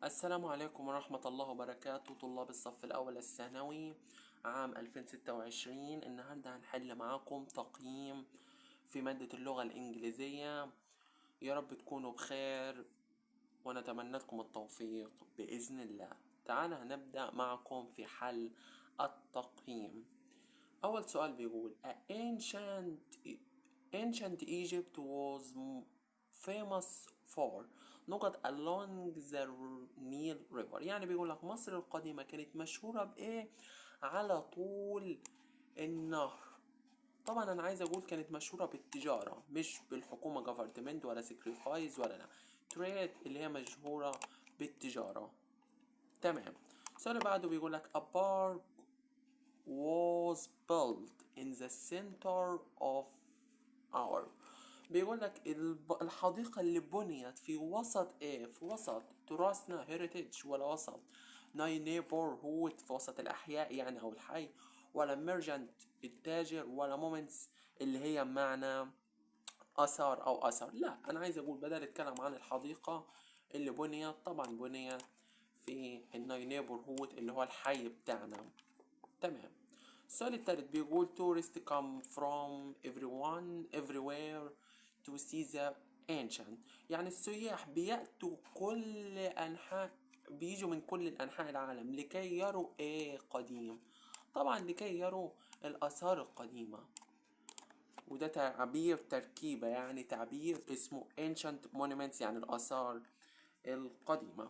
السلام عليكم ورحمة الله وبركاته طلاب الصف الأول الثانوي عام 2026. النهاردة هنحل معاكم تقييم في مادة اللغة الإنجليزية. يا رب تكونوا بخير ونتمنى لكم التوفيق بإذن الله. تعالى هنبدأ معكم في حل التقييم. أول سؤال بيقول ancient Egypt was famous for نقط along the Nile River. يعني بيقول لك مصر القديمة كانت مشهورة بإيه على طول النهر. طبعا أنا عايز أقول كانت مشهورة بالتجارة مش بالحكومة government ولا sacrifice ولا لا trade اللي هي مشهورة بالتجارة. تمام. السؤال اللي بعده بيقول لك a park was built in the center of our. بيقول لك الحديقة اللي بنيت في وسط ايه؟ في وسط تراثنا heritage ولا وسط neighborhood في وسط الأحياء يعني أو الحي، ولا merchant التاجر، ولا moments اللي هي معنى أثر أو أثر. لا أنا عايز أقول بدل أتكلم عن الحديقة اللي بنيت، طبعا بنيت في neighborhood اللي هو الحي بتاعنا. تمام. السؤال التالت بيقول tourists come from everywhere to see the ancient. يعني السياح بيجوا من كل الأنحاء العالم لكي يروا ايه قديم؟ طبعا لكي يروا الآثار القديمة، وده تعبير تركيبة يعني تعبير اسمه ancient monuments يعني الآثار القديمة.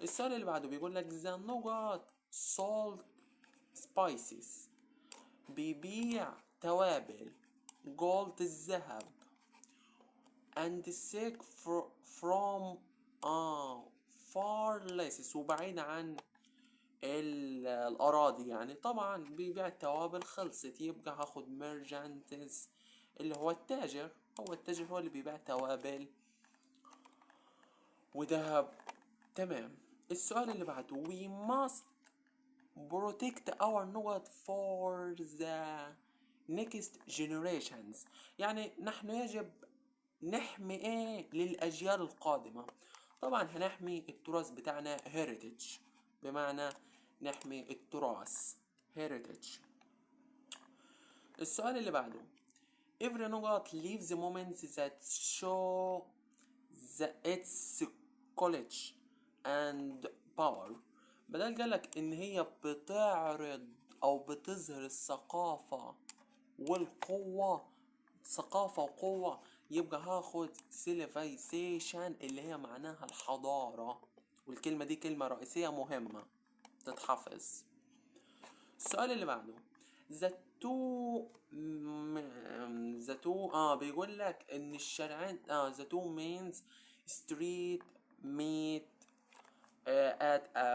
السؤال اللي بعده بيقول لك the نقط salt spices بيبيع توابل جولد الذهب and seek from far less وبعيد عن الأراضي. يعني طبعا بيبيع التوابل خلصت، يبقى هاخد ميرجانتس اللي هو التاجر. هو اللي بيبيع توابل وذهب. تمام. السؤال اللي بعده we must protect our نقط for the next generations. يعني نحن يجب نحمي ايه للأجيال القادمة. طبعا هنحمي التراث بتاعنا heritage بمعنى نحمي التراث heritage. السؤال اللي بعده every نقط leaves moments that show its college and power. بدل قالك ان هي بتعرض او بتظهر الثقافة والقوة، ثقافة وقوة، يبقى هاخد civilization اللي هي معناها الحضارة، والكلمة دي كلمة رئيسية مهمة تتحفظ. السؤال اللي بعده the two بيقول لك ان الشارعين the two main street meet at a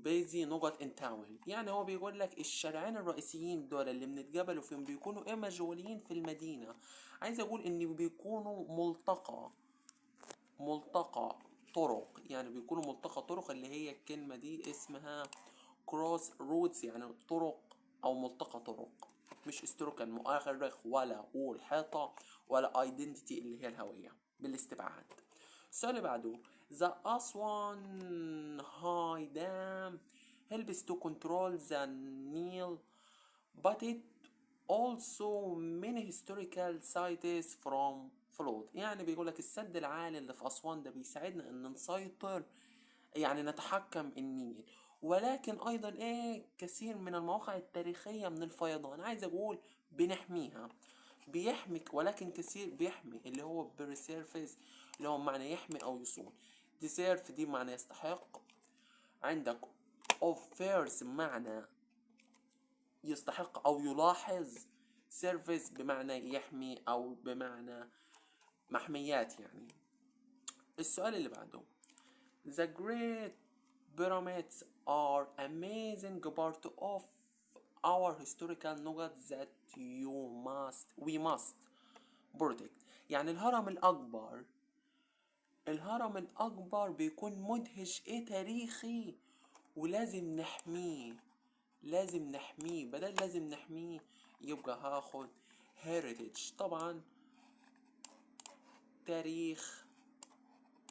busy نقط in town. يعني هو بيقول لك الشارعين الرئيسيين دول اللي بنتقابلوا فيهم بيكونوا ايه مشغولين في المدينة. عايز اقول ان بيكونوا ملتقى طرق، يعني بيكونوا ملتقى طرق اللي هي الكلمة دي اسمها cross roads يعني طرق او ملتقى طرق، مش استروكان مؤرخ ولا قول حيطة ولا identity اللي هي الهوية بالاستبعاد. السؤال اللي بعده the Aswan High Dam helps to control the Nile but it also many historical sites from flood. يعني بيقول لك السد العالي اللي في أسوان ده بيساعدنا ان نسيطر يعني نتحكم النيل، ولكن ايضا ايه كثير من المواقع التاريخية من الفيضان. عايز اقول بنحميها، بيحمك، ولكن كثير بيحمي اللي هو بريسيرفيس اللي هو معنى يحمي او يصون. ديسيرف دي معنى يستحق. عندك اوف فيرس معنى يستحق او يلاحظ. سيرفيس بمعنى يحمي او بمعنى محميات يعني. السؤال اللي بعده The Great Pyramids are amazing part of our historical نقط that we must protect. يعني الهرم الأكبر بيكون مدهش ايه تاريخي ولازم نحميه. بدل لازم نحميه يبقى هاخد heritage. طبعا تاريخ،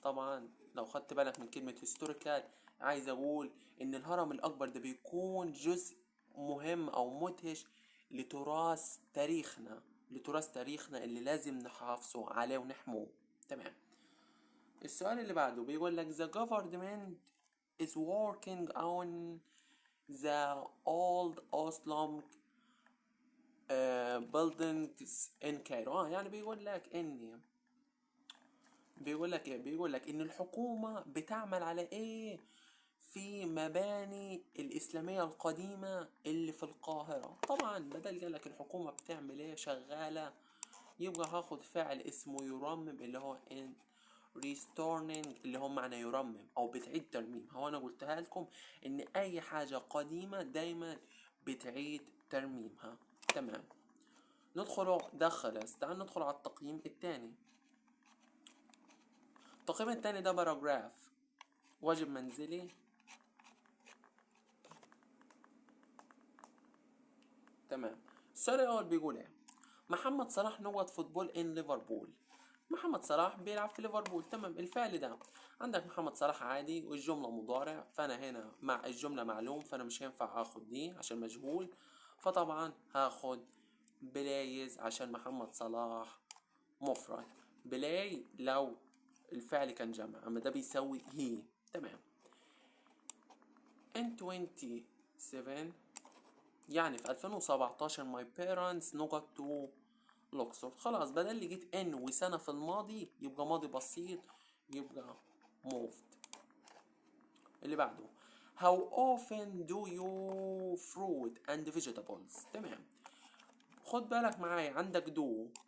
طبعا لو خدت بالك من كلمة historical عايز اقول ان الهرم الاكبر ده بيكون جزء مهم او مدهش لتراث تاريخنا، اللي لازم نحافظه عليه ونحموه. تمام. السؤال اللي بعده بيقول لك the government is working on the old Islamic buildings in Cairo. يعني بيقول لك ان الحكومة بتعمل على ايه في مباني الإسلامية القديمة اللي في القاهرة. طبعا بدل قال لك الحكومة بتعمل ايه، شغالة، يبقى هاخد فعل اسمه يرمم اللي هو in restoring اللي هو معنى يرمم او بتعيد ترميم. هو انا قلتها لكم ان اي حاجة قديمة دايما بتعيد ترميمها. تمام. تعال ندخل على التقييم التاني. التقييم التاني ده باراجراف واجب منزلي. تمام. السؤال الاول بيقول ايه؟ محمد صلاح نقط فوتبول ان ليفربول. محمد صلاح بيلعب في ليفربول. تمام. الفعل ده عندك محمد صلاح عادي والجملة مضارع، فانا هنا مع الجملة معلوم، فانا مش هينفع اخد دي عشان مجهول، فطبعا هاخد بلايز عشان محمد صلاح مفرد. بلاي لو الفعل كان جمع، اما ده بيساوي هي. تمام. in 27 يعني في 2017 my parents نقط to الأقصر. خلاص بدل اللي جيت ان وسنة في الماضي يبقى ماضي بسيط، يبقى moved. اللي بعده how often do you fruit and vegetables. تمام. خد بالك معايا، عندك do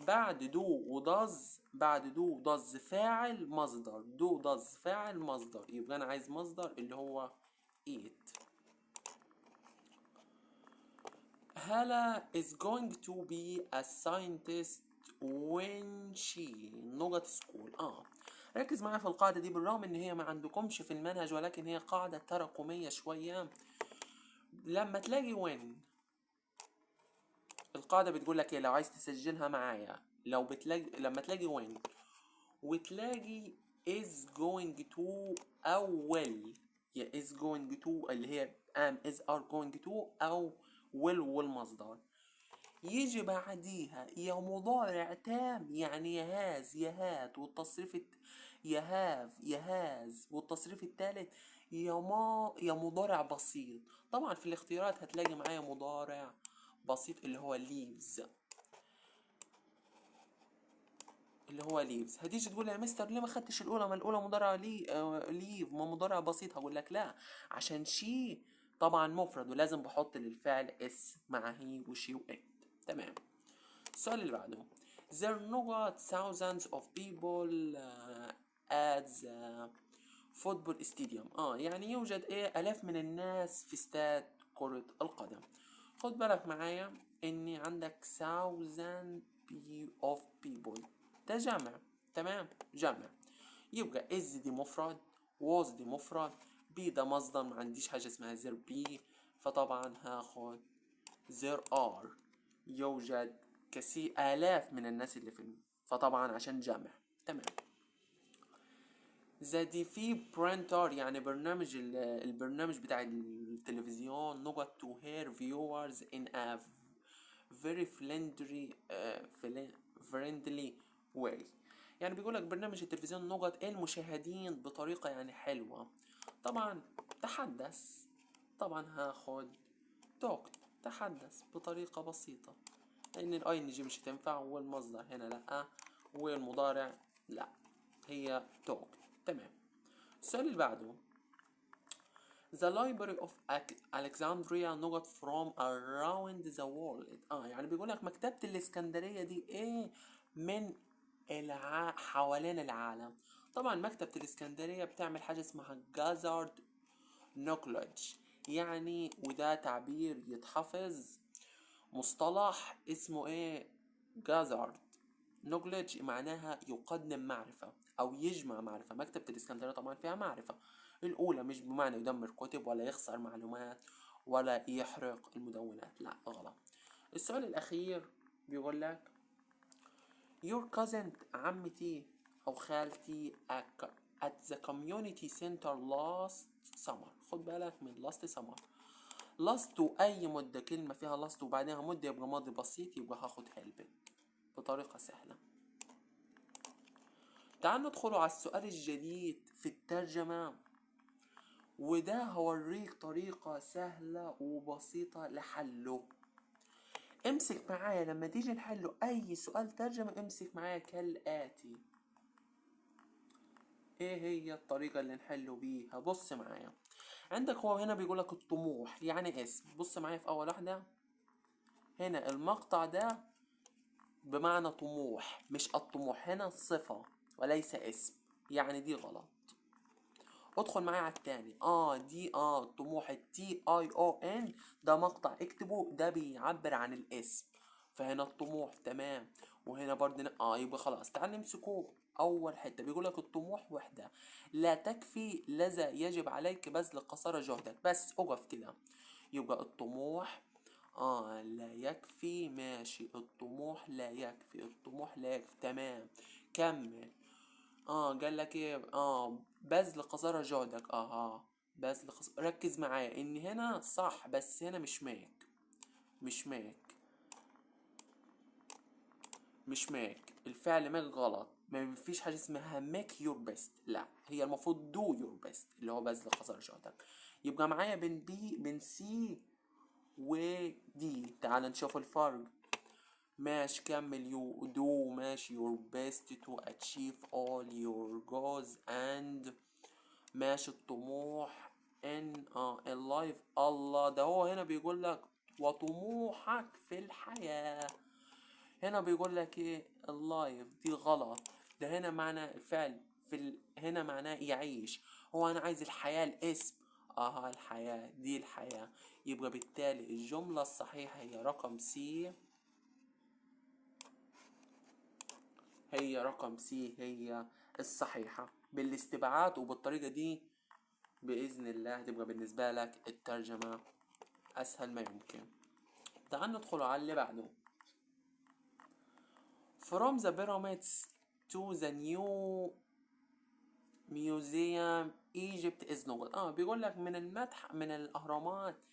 بعد do وداز، بعد do does فاعل مصدر، do does فاعل مصدر، يبقى انا عايز مصدر اللي هو eat. هلا is going to be a scientist when she نقط school. ركز معايا في القاعدة دي، بالرغم ان هي ما عندكمش في المنهج ولكن هي قاعدة تراكمية شوية. لما تلاقي when القاعدة بتقول لك ايه لو عايز تسجلها معايا، لما تلاقي when وتلاقي is going to او will، يا is going to اللي هي am is are going to او will والمصدر، يجي بعديها يا مضارع تام يعني يا هاز يا هات والتصريف يا هاف يا هاز والتصريف الثالث يا مضارع بسيط. طبعا في الاختيارات هتلاقي معايا مضارع بسيط اللي هو leaves، هتيجي تقول لي يا مستر ليه ما خدتش الاولى؟ ما الاولى مضارع ليف ما مضارع بسيط. هقول لك لا، عشان شي طبعا مفرد ولازم بحط للفعل اس مع هي وشي وات. تمام. السؤال اللي بعده there not thousands of people at the football stadium. يعني يوجد الاف من الناس في استاد كرة القدم. خد بالك معايا اني عندك thousand of people ده جمع. تمام. جمع، يبقى is دي مفرد، was دي مفرد، be ده مصدر، ما عنديش حاجة اسمها there be، فطبعا هاخد there are يوجد آلاف من الناس اللي في فطبعا عشان جمع. تمام. the DV printer يعني البرنامج بتاع التلفزيون نقط to hear viewers in a very friendly way. يعني بيقولك برنامج التلفزيون نقط المشاهدين بطريقة يعني حلوة. طبعا تحدث، طبعا هاخد talk تحدث بطريقة بسيطة، لأن الاي ان جي مش هتنفع والمصدر هنا لأ والمضارع لأ، هي talk. تمام. السؤال اللي بعده The Library of Alexandria نقط from around the world. يعني بيقولك مكتبة الإسكندرية دي من حوالين العالم. طبعا مكتبة الإسكندرية بتعمل حاجة اسمها gathered knowledge، يعني وده تعبير يتحفظ، مصطلح اسمه gathered knowledge معناها يقدم معرفة أو يجمع معرفة. مكتبة الإسكندرية طبعا فيها معرفة. الأولى مش بمعنى يدمر كتب ولا يخسر معلومات ولا يحرق المدونات، لا غلط. السؤال الأخير بيقول لك Your cousin عمتي أو خالتي at the community center last summer. خد بالك من last summer. last أي مدة كلمة فيها last وبعدها مدة يبقى ماضي بسيط، يبقى هاخد helping بطريقة سهلة. تعال ندخل على السؤال الجديد في الترجمة، وده هوريك طريقة سهلة وبسيطة لحله. امسك معايا لما تيجي نحله اي سؤال ترجمة، امسك معايا كالآتي. ايه هي الطريقة اللي نحله بيها؟ بص معايا، عندك هو هنا بيقولك الطموح يعني اسم. بص معايا في اول واحدة هنا، المقطع ده بمعنى طموح مش الطموح، هنا صفة وليس اسم، يعني دي غلط. ادخل معايا على التاني، دي الطموح TION ده مقطع اكتبه، ده بيعبر عن الاسم، فهنا الطموح تمام. وهنا برضه يبقى خلاص. تعال نمسكه. اول حته بيقولك الطموح وحده لا تكفي، لذا يجب عليك بذل قصارى جهدك. بس اقف كده، يبقى الطموح لا يكفي، ماشي. الطموح لا يكفي، الطموح لا يكفي تمام. كمل. قال لك ايه؟ بذل قصارى جهدك. بذل ركز معايا ان هنا صح، بس هنا مش ماك، مش ماك، مش ماك. الفعل ماك غلط، ما فيش حاجه اسمها ماك يور بيست، لا هي المفروض دو يور بيست اللي هو بذل قصارى جهدك. يبقى معايا بين سي ودي. تعال نشوف الفرق. ماشي كمل. يو دو ماشي your best to achieve all your goals and ماشي الطموح ان اللايف. الله، ده هو هنا بيقول لك وطموحك في الحياة. هنا بيقول لك ايه؟ اللايف دي غلط، ده هنا معنى الفعل هنا معناه يعيش. هو انا عايز الحياة الاسم، الحياة دي الحياة. يبقى بالتالي الجملة الصحيحة هي رقم سي، هي رقم سي هي الصحيحة بالاستبعاد. وبالطريقة دي بإذن الله هتبقى بالنسبة لك الترجمة أسهل ما يمكن. تعال ندخل على اللي بعده. From the pyramids to the new museum Egypt is not. بيقول لك من المتحف، من الأهرامات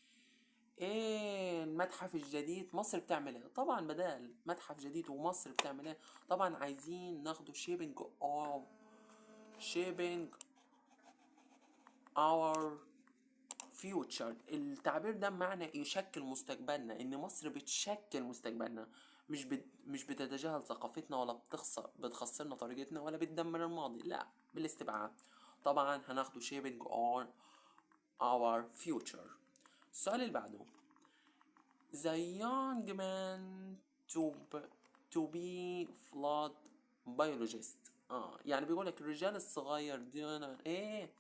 ايه المتحف الجديد مصر بتعمل ايه؟ طبعا بدل متحف جديد ومصر بتعمل ايه، طبعا عايزين ناخده shaping our future. التعبير ده معنى يشكل مستقبلنا، ان مصر بتشكل مستقبلنا، مش بتتجاهل ثقافتنا ولا بتخسرنا طريقتنا ولا بتدمر الماضي، لا بالاستبعاد. طبعا هناخده shaping on our future. السؤال اللي بعده the young man to be flood biologist. يعني بيقولك الرجال الصغير دينا ايه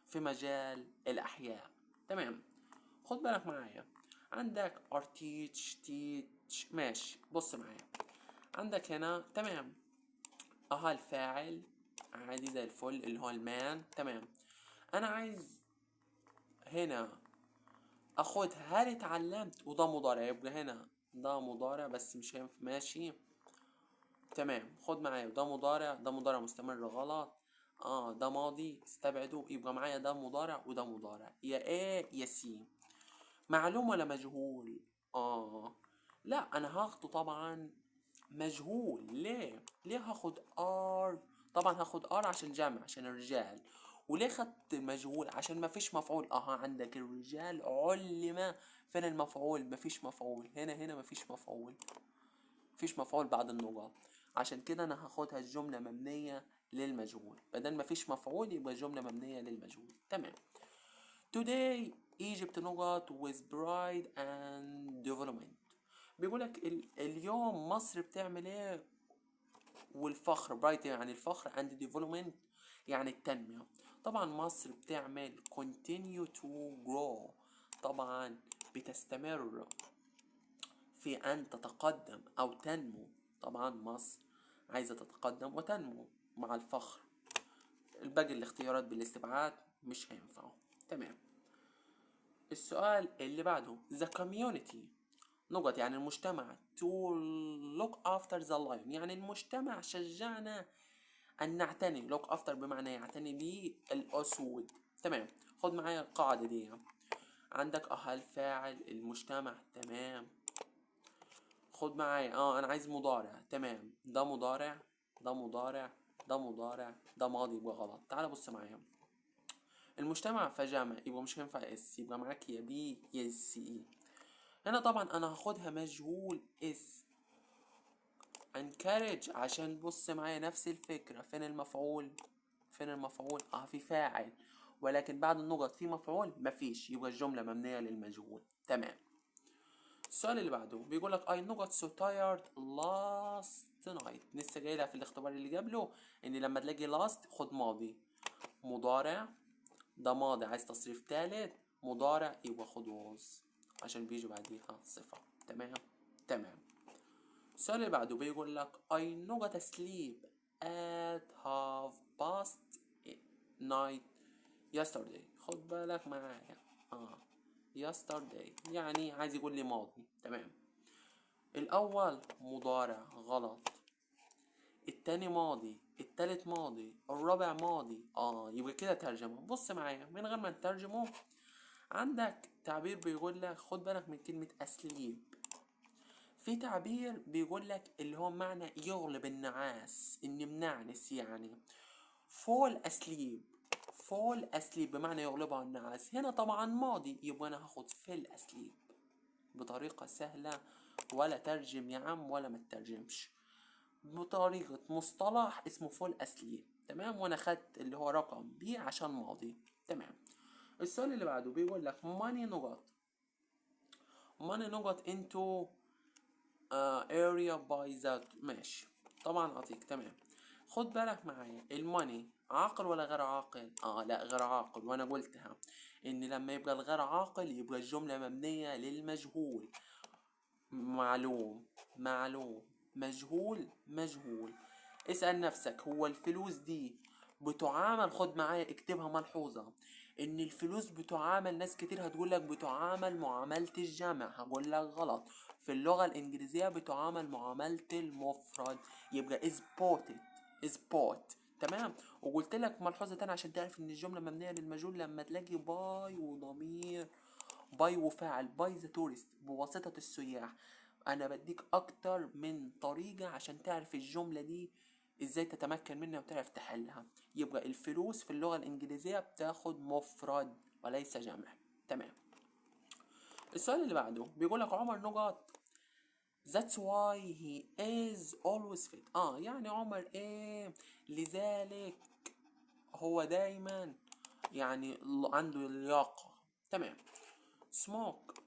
في مجال الأحياء. تمام. خد بالك معايا، عندك teach ماشي. بص معايا، عندك هنا تمام الفاعل عادي زي الفل اللي هو المان. تمام. انا عايز هنا اخد هل اتعلمت، وده مضارع، يبقى هنا ده مضارع بس مش هينفع. ماشي تمام. خد معايا، ده مضارع، ده مضارع مستمر غلط. ده ماضي استبعده، يبقى معايا ده مضارع وده مضارع، يا ايه يا سي. معلوم ولا مجهول؟ لا انا هاخده طبعا مجهول. ليه هاخد ار؟ طبعا هاخد ار عشان جمع، عشان الرجال. وليه خدت مجهول؟ عشان ما فيش مفعول. عندك الرجال علم، فين المفعول؟ ما فيش مفعول هنا ما فيش مفعول، فيش مفعول بعد النقط. عشان كده انا هاخدها الجملة مبنية للمجهول، بدل ما فيش مفعول يبقى جملة مبنية للمجهول. تمام. Today Egypt نقط with pride and development. بيقولك اليوم مصر بتعمل ايه والفخر. برايت يعني الفخر and development يعني التنمية. طبعا مصر بتعمل continue to grow، طبعا بتستمر في أن تتقدم أو تنمو. طبعا مصر عايزة تتقدم وتنمو مع الفخر. الباقي الاختيارات بالاستبعاد مش هينفعوا. تمام. السؤال اللي بعده the community نقط يعني المجتمع to look after the lion يعني المجتمع شجعنا أن نعتني. look after بمعنى يعتني بالأسود. تمام. خد معايا القاعدة دي. عندك الفاعل المجتمع، تمام. خد معايا انا عايز مضارع، تمام. ده مضارع، ده مضارع، ده مضارع، ده ماضي، يبقى غلط. تعال بص معايا. المجتمع فجامع، يبقى مش هينفع اس، يبقى معاك يا بي يا سي اي. هنا طبعا انا هاخدها مجهول اس. encourage، عشان بص معايا نفس الفكرة. فين المفعول؟ فين المفعول؟ في فاعل، ولكن بعد النقط في مفعول مفيش، يبقى الجملة مبنية للمجهول، تمام. السؤال اللي بعده بيقول لك I not so tired last night. لسه جايلها في الاختبار اللي قبله ان لما تلاقي last خد ماضي، مضارع، ده ماضي عايز تصريف تالت، مضارع يبقى خد was عشان بيجي بعديها صفة، تمام. تمام. السؤال اللي بعده بيقول لك I not asleep at half past night yesterday. خد بالك معايا. yesterday يعني عايز يقول لي ماضي، تمام. الاول مضارع غلط، التاني ماضي، التالت ماضي، الرابع ماضي. يبقى كده ترجمة. بص معايا من غير ما نترجمه، عندك تعبير بيقول لك خد بالك من كلمة اسليب. في تعبير بيقول لك اللي هو معنى يغلب النعاس، ان منعنس يعني. فول اسليب، فول اسليب بمعنى يغلبها النعاس. هنا طبعا ماضي، يبقى انا هاخد فيل اسليب بطريقة سهلة. ولا ترجم يا عم ولا ما تترجمش، بطريقة مصطلح اسمه فول اسليب، تمام. وانا خدت اللي هو رقم بي عشان ماضي، تمام. السؤال اللي بعده بيقول لك money نقط، money نقط into area by that. ماشي طبعا اعطيك، تمام. خد بالك معايا، الماني عاقل ولا غير عاقل؟ لا غير عاقل. وانا قلتها ان لما يبقى الغير عاقل يبقى الجملة مبنية للمجهول. معلوم، معلوم، مجهول، مجهول. اسأل نفسك هو الفلوس دي بتعامل، خد معايا اكتبها ملحوظة، ان الفلوس بتعامل، ناس كتير هتقولك بتعامل معاملة الجمع، هقولك غلط. في اللغة الانجليزية بتعامل معاملة المفرد، يبقى is bought، is bought، تمام. وقلت لك ملحوظة تانية عشان تعرف ان الجملة مبنية للمجهول لما تلاقي باي وضمير، باي وفاعل، باي ذا تورست بواسطة السياح. انا بديك اكتر من طريقة عشان تعرف الجملة دي ازاي تتمكن منها وتعرف تحلها. يبقى الفلوس في اللغة الانجليزية بتاخد مفرد وليس جمع، تمام. السؤال اللي بعده بيقول لك عمر نقط that's why he is always fit. يعني عمر ايه، لذلك هو دايما يعني عنده اللياقة، تمام. smoke،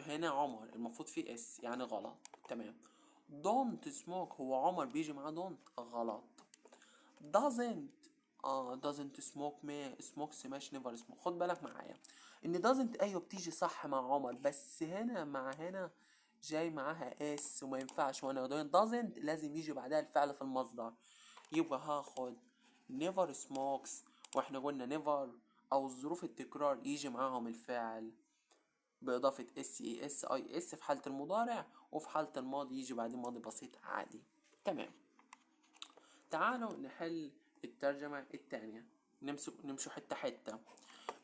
هنا عمر المفروض فيه اس يعني غلط، تمام. don't smoke، هو عمر بيجي معاه don't غلط. doesn't، doesn't smoke ما smokes ماشي never smoke. خد بالك معايا ان doesn't ايوه بتيجي صح مع عمر، بس هنا مع هنا جاي معاها اس وما ينفعش. وانا doesn't لازم يجي بعدها الفعل في المصدر، يبقى هاخد never smokes. واحنا قلنا never او ظروف التكرار يجي معاهم الفاعل بإضافة اس اي اس اي اس في حالة المضارع، وفي حالة الماضي يجي بعدين ماضي بسيط عادي، تمام. تعالوا نحل الترجمة التانية. نمشي حتة حتة.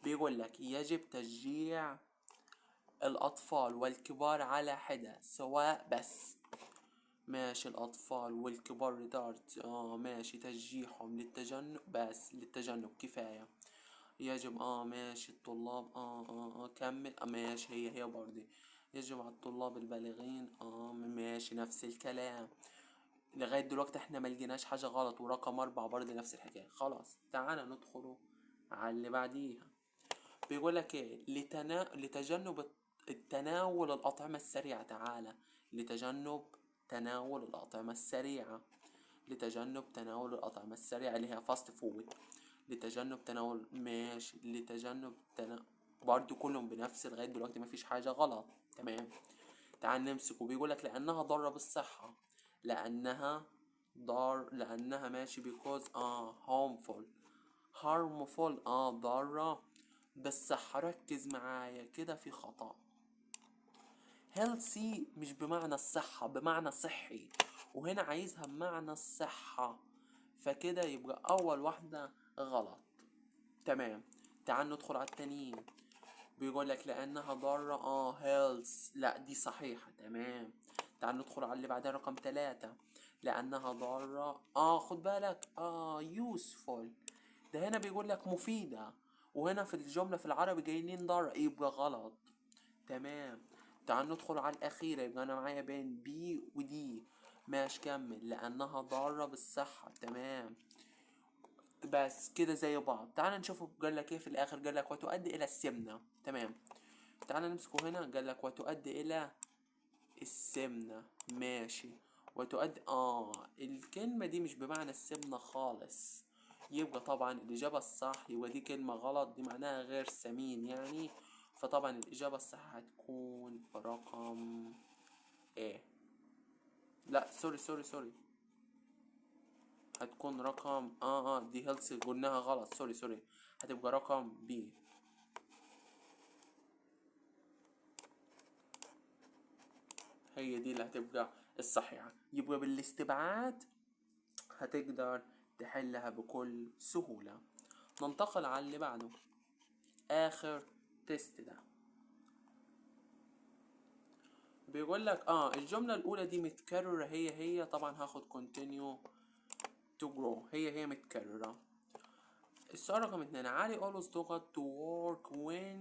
بيقول لك يجب تشجيع الأطفال والكبار على حدة سواء، بس ماشي الأطفال والكبار ريتارد، ماشي تشجيعهم للتجنب، بس للتجنب كفاية. يجب ماشي الطلاب كمل ماشي هي برضه. يجب على الطلاب البالغين ماشي نفس الكلام. لغاية دلوقتي احنا ملقيناش حاجة غلط. ورقم 4 برضه نفس الحكاية. خلاص تعالى ندخله على اللي بعديها. بيقولك ايه، لتجنب التناول الأطعمة السريعة. تعالى لتجنب تناول الأطعمة السريعة، لتجنب تناول الأطعمة السريعة اللي هي فاست فود. لتجنب تناول ماشي لتجنب برضو كلهم بنفس، لغاية دلوقتي مفيش حاجة غلط، تمام. تعال نمسك. وبيقولك لأنها ضارة بالصحة، لأنها لأنها ماشي because harmful، harmful ضارة بالصحة. ركز معايا كده في خطأ. healthy مش بمعنى الصحة، بمعنى صحي، وهنا عايزها بمعنى الصحة، فكده يبقى أول واحدة غلط، تمام. تعال ندخل على التانيين. بيقول لك لأنها ضارة health، لا دي صحيحة تمام. تعال ندخل على اللي بعدها رقم 3. لأنها ضارة خد بالك useful، ده هنا بيقول لك مفيدة، وهنا في الجملة في العربي جايين ضارة، يبقى غلط. تمام. تعال ندخل على الأخيرة، يبقى أنا معايا بين بي ودي. ماشي كمل. لأنها ضارة بالصحة، تمام. بس كده زي بعض. تعال نشوف قال لك ايه في الآخر. قال لك وتؤدي إلى السمنة، تمام. تعال نمسكه هنا. قال لك وتؤدي إلى السمنة، ماشي. وتؤدي الكلمة دي مش بمعنى السمنة خالص، يبقى طبعا الإجابة الصح، يبقى دي كلمة غلط، دي معناها غير سمين يعني. فطبعا الإجابة الصح هتكون رقم ايه، لا سوري، هتكون رقم دي هيلث قلناها غلط، سوري، هتبقى رقم بي. هي دي اللي هتبقى الصحيحة. يبقى بالاستبعاد هتقدر تحلها بكل سهولة. ننتقل على اللي بعده، آخر تيست ده. بيقول لك الجملة الأولى دي متكررة، هي طبعا هاخد continue to grow، هي متكررة. السؤال رقم 2. علي always took to work when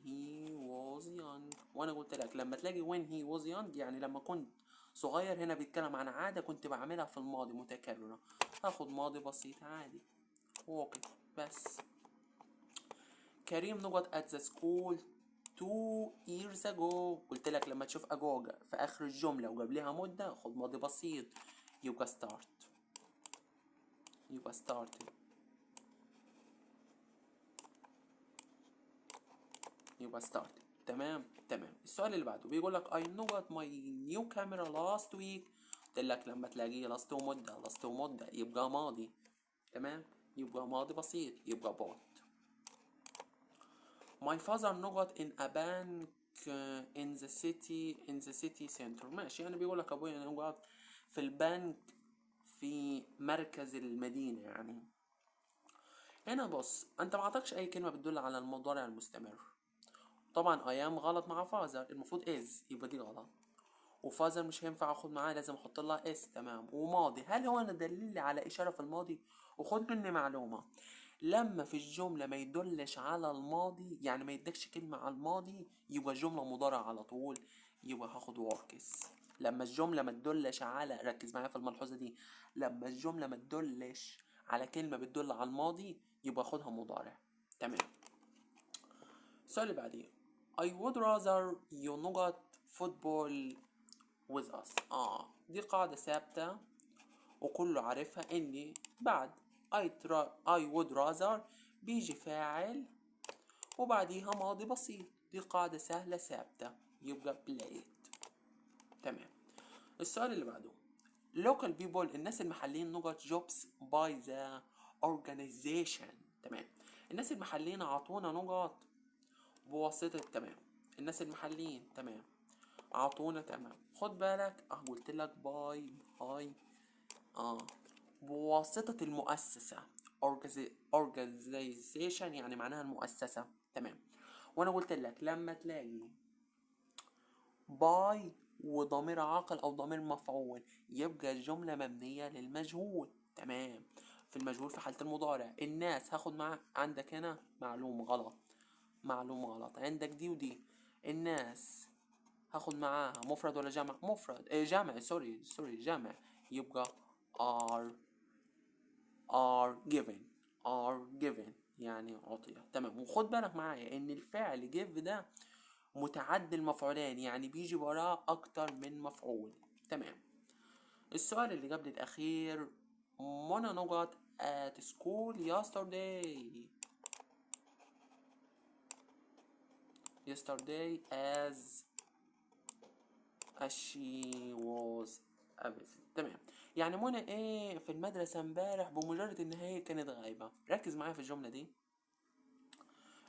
he was young. وانا قلت لك لما تلاقي when he was young يعني لما كنت صغير، هنا بيتكلم عن عادة كنت بعملها في الماضي متكررة، هاخد ماضي بسيط عادي walking بس. كريم نقط at the school 2 years ago. قلت لك لما تشوف ago في اخر الجملة وقبلها مدة خد ماضي بسيط، يبقى started تمام. السؤال اللي بعده بيقول لك I got my new camera last week. قلت لك لما تلاقيه last ومدة يبقى ماضي، تمام، يبقى ماضي بسيط، يبقى bought. My father نقط in a bank in the city center. ماشي، يعني بيقول لك ابويا نقط في البنك في مركز المدينة يعني. هنا بص، انت ما عطاكش اي كلمة بتدل على المضارع المستمر. طبعا ايام غلط مع فازر، المفروض از، يبقى دي غلط. وفازر مش هينفع اخد معاه، لازم احط لها اس، تمام. وماضي، هل هو انا دليل على اشاره في الماضي؟ وخد مني معلومه، لما في الجمله ما يدلش على الماضي، يعني ما يدكش كلمه على الماضي، يبقى الجمله مضارع على طول، يبقى هاخد وركس. لما الجمله ما تدلش على، ركز معايا في الملحوظه دي، لما الجمله ما تدلش على كلمه بتدل على الماضي يبقى خدها مضارع، تمام. السؤال اللي بعديه I would rather you نقط football with us. دي قاعدة ثابتة وكله عارفها، اني بعد I would rather بيجي فاعل وبعديها ماضي بسيط، دي قاعدة سهلة ثابتة، يبقى played، تمام. السؤال اللي بعده local people الناس المحليين نقط jobs by the organization، تمام. الناس المحليين عطونا نقط بواسطة، تمام. الناس المحليين، تمام، عطونا، تمام. خد بالك قلت لك باي بواسطة المؤسسة organization يعني معناها المؤسسة، تمام. وانا قلت لك لما تلاقي باي وضمير عاقل او ضمير مفعول يبقى الجملة مبنية للمجهول، تمام. في المجهول في حالة المضارع. الناس هاخد معاك، عندك هنا معلومة غلط، عندك دي ودي. الناس هاخد معاها مفرد ولا جمع؟ مفرد، جمع، سوري جمع، يبقى are given يعني عطية، تمام. وخد بالك معايا ان الفعل give ده متعدي المفعولين، يعني بيجي وراه اكتر من مفعول، تمام. السؤال اللي قبل الاخير منى نقط at school yesterday as she was absent، تمام. يعني منى ايه في المدرسة امبارح بمجرد ان هي كانت غايبة. ركز معايا في الجملة دي،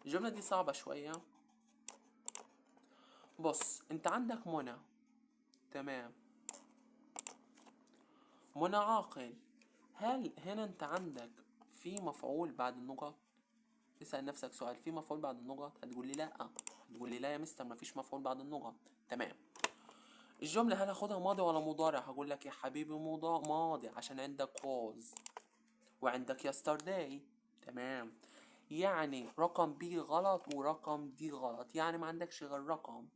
الجملة دي صعبة شوية. بص انت عندك منى، تمام، منى عاقل، هل هنا انت عندك في مفعول بعد النقط؟ اسأل نفسك سؤال، في مفعول بعد النقط؟ هتقول لي لا. هتقول لي لا يا مستر مفيش مفعول بعد النقط. تمام. الجملة هل هاخدها ماضي ولا مضارع؟ هقول لك يا حبيبي ماضي عشان عندك was وعندك yesterday. تمام. يعني رقم بي غلط ورقم دي غلط، يعني ما عندكش غير رقم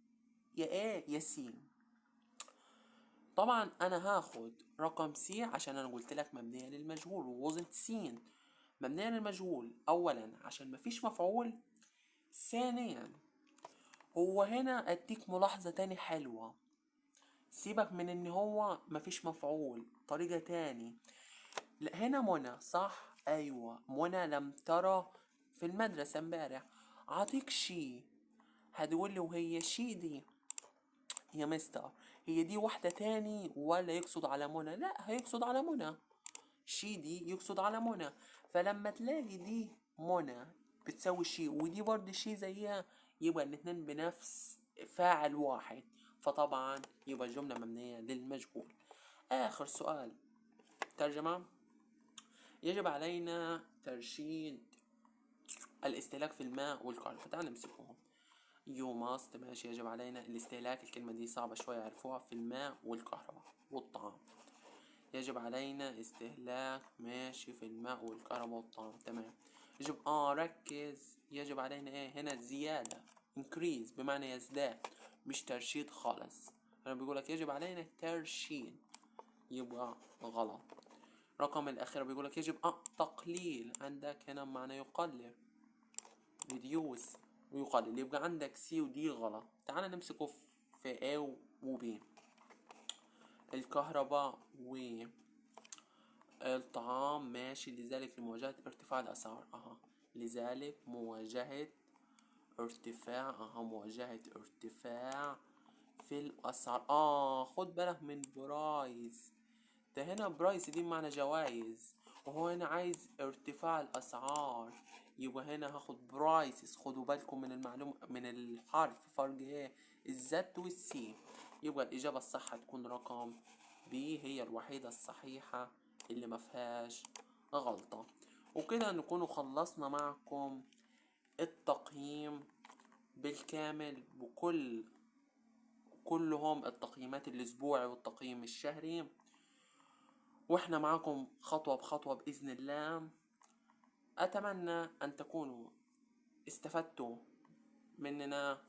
يا ايه يا سي. طبعا انا هاخد رقم سي عشان انا قلت لك مبنية للمجهول ووزنت سين. مبنية للمجهول اولا عشان مفيش مفعول. ثانيا هو هنا اديك ملاحظة تاني حلوة، سيبك من ان هو مفيش مفعول، طريقة تاني. لا هنا منى صح، ايوه منى لم ترى في المدرسة امبارح. عطيك شي، هتقول لي وهي شي دي يا مستر هي دي واحدة تاني ولا يقصد على منى؟ لا هيقصد على منى، شي دي يقصد على منى. فلما تلاقي دي منى بتساوي شي ودي برضه شي زيها، يبقى الاتنين بنفس فاعل واحد، فطبعا يبقى الجملة مبنية للمجهول. آخر سؤال ترجمة. يجب علينا ترشيد الاستهلاك في الماء والكهرباء. تعال نمسكهم. يو ماست ماشي، يجب علينا الاستهلاك، الكلمة دي صعبة شوية عرفوها، في الماء والكهرباء والطعام. يجب علينا استهلاك ماشي في الماء والكهرباء والطعام. تمام. يجب ركز، يجب علينا ايه هنا؟ زيادة increase بمعنى يزداد، مش ترشيد خالص. انا بيقولك يجب علينا ترشيد، يبقى غلط. رقم الأخير بيقولك يجب تقليل، عندك هنا معنى يقلل reduce ويقلل، يبقى عندك سي ودي غلط. تعال نمسكه في A و B. الكهرباء والطعام ماشي، لذلك لمواجهة ارتفاع الأسعار لذلك مواجهة ارتفاع مواجهة ارتفاع في الأسعار. خد بالك من برايس، ده هنا برايس دي معنى جوائز، وهو هنا عايز ارتفاع الأسعار، يبقى هنا هاخد برايسز. خدوا بالكم من المعلومة من الحرف، فرق ايه الزد والسي. يبقى الإجابة الصح هتكون رقم بي، هي الوحيدة الصحيحة اللي مفيهاش غلطة. وكده نكون خلصنا معكم التقييم بالكامل كلهم التقييمات الأسبوعي والتقييم الشهري، واحنا معاكم خطوة بخطوة بإذن الله. أتمنى أن تكونوا استفدتوا مننا،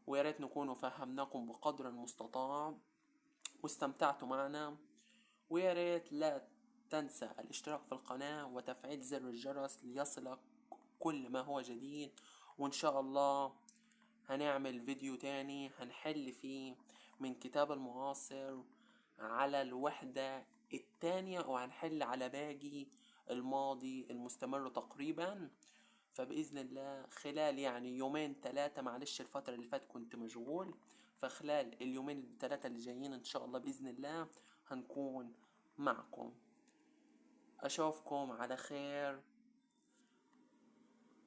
وياريت نكونوا فهمناكم بقدر المستطاع واستمتعتوا معنا. وياريت لا تنسى الاشتراك في القناة وتفعيل زر الجرس ليصلك كل ما هو جديد. وإن شاء الله هنعمل فيديو تاني هنحل فيه من كتاب المعاصر على الوحدة التانية، وهنحل على باقي الماضي المستمر تقريبا. فبإذن الله خلال يعني يومين 3، معلش الفترة اللي فاتت كنت مشغول، فخلال اليومين 3 اللي جايين إن شاء الله بإذن الله هنكون معكم. أشوفكم على خير،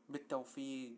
بالتوفيق.